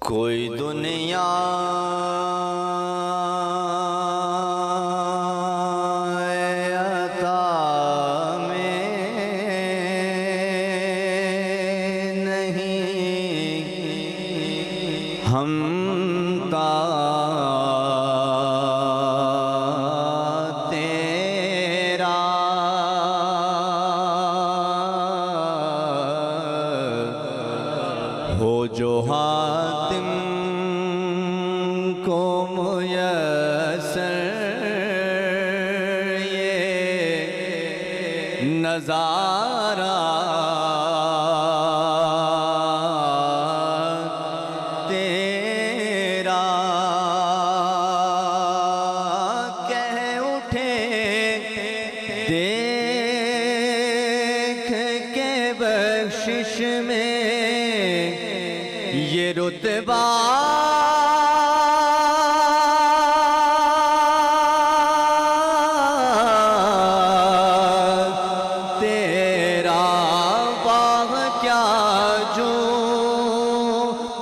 کوئی دنیا عطا میں نہیں، ہم تیرا ہو جو حاتم کو میسر یہ نظارہ تیرا، کہہ اٹھے دیکھ کے بخشش میں یہ رتبہ تیرا، واہ کیا جو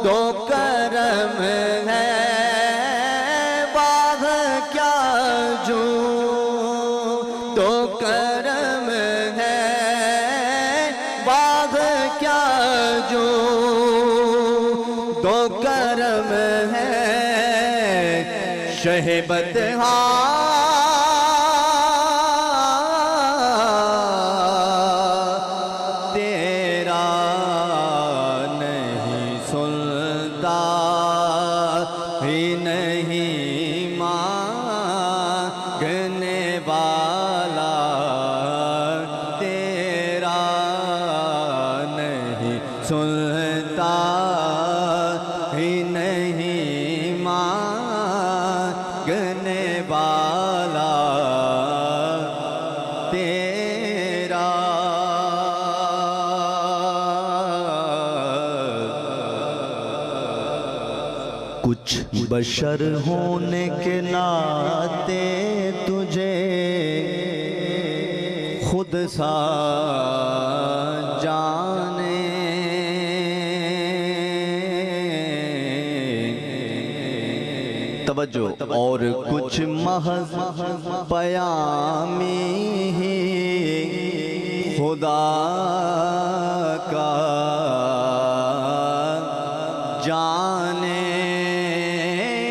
تو کرم ہے، واہ کیا جو تو کرم ہے، واہ کیا جو تو کرم ہے، شہ بطحا تیرا نہیں سنتا ہی نہیں مانگنے والا تیرا نہیں سنتا ہی نہیں مانگنے والا تیرا، کچھ بشر ہونے کے ناطے تجھے خود سا جانے، توجہ، اور کچھ محض پیامی ہی خدا کا جانے،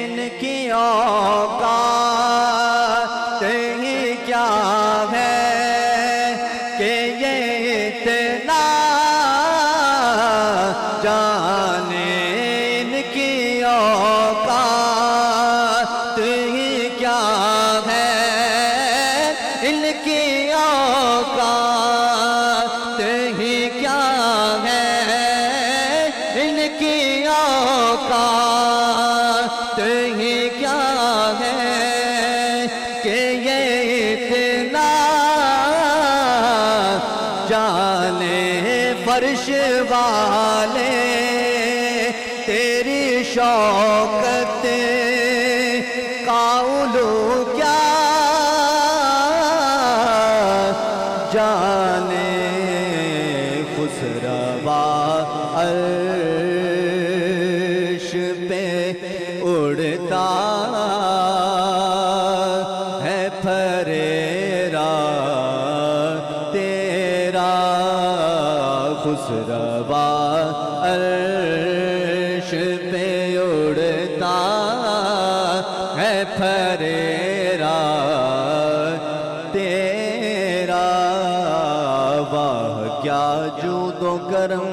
ان کی اوقات ہی کیا ہے کہ یہ اتنا جانے، ان کی اوقات ہی کیا ہے، ان کی اوقات ہی کیا ہے، ان کی اوقات ہی کیا ہے کہ یہ اتنا جانے، فرش والے تیری شوکت کا علو کیا جانے، خسروا عرش پہ اڑتا ہے پھریرا تیرا، خسروا عرش پہ اڑتا ہے پھریرا تیرا، واہ کیا جود و کرم،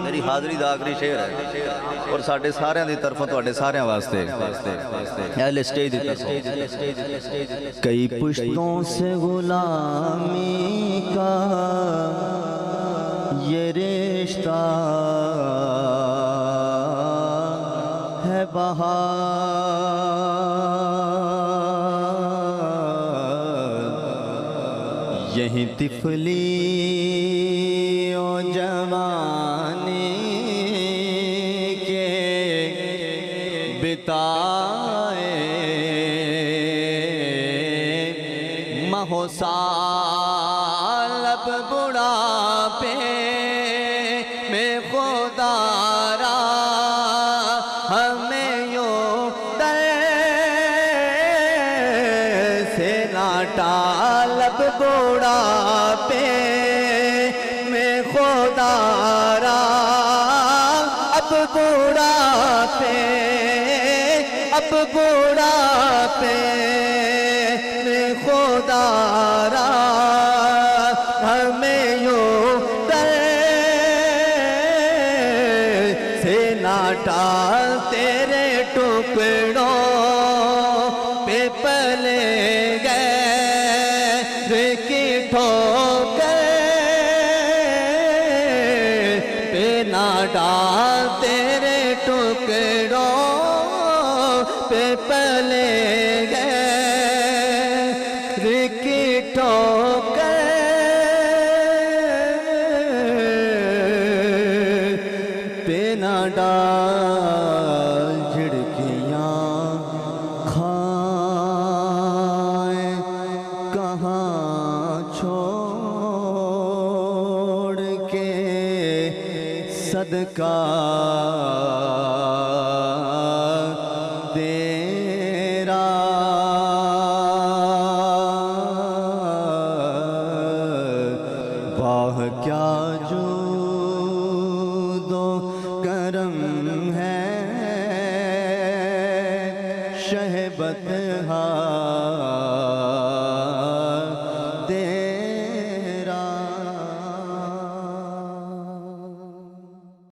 میری حاضری دا آخری شعر ہے اور ساڑھے سارے دی طرف تو سارے واسطے اہل اسٹیج دی طرف، کئی پشتوں سے غلامی کا یہ رشتہ ہے بہار، یہیں طفلی و جوانی کے بتائے مہو سال اب بڑھاپے میں خدا را ہمیں یوں در سے نہ ٹالب بڑھاپے میں خدا را اب بڑھاپے اب بڑھاپے میں خدا را ہمیں یوں در سے نہ ٹال تیرے ٹکڑوں پہ پلے گئے کی ٹھوکر پہ نہ ڈال تیرے ٹکڑوں پہ پلے گئے کی ٹھوکر پہ نہ ڈال جھڑکیاں کھائیں کہاں چھوڑ کے صدقہ تیرا واہ کیا جود و کرم ہے شہ بطحا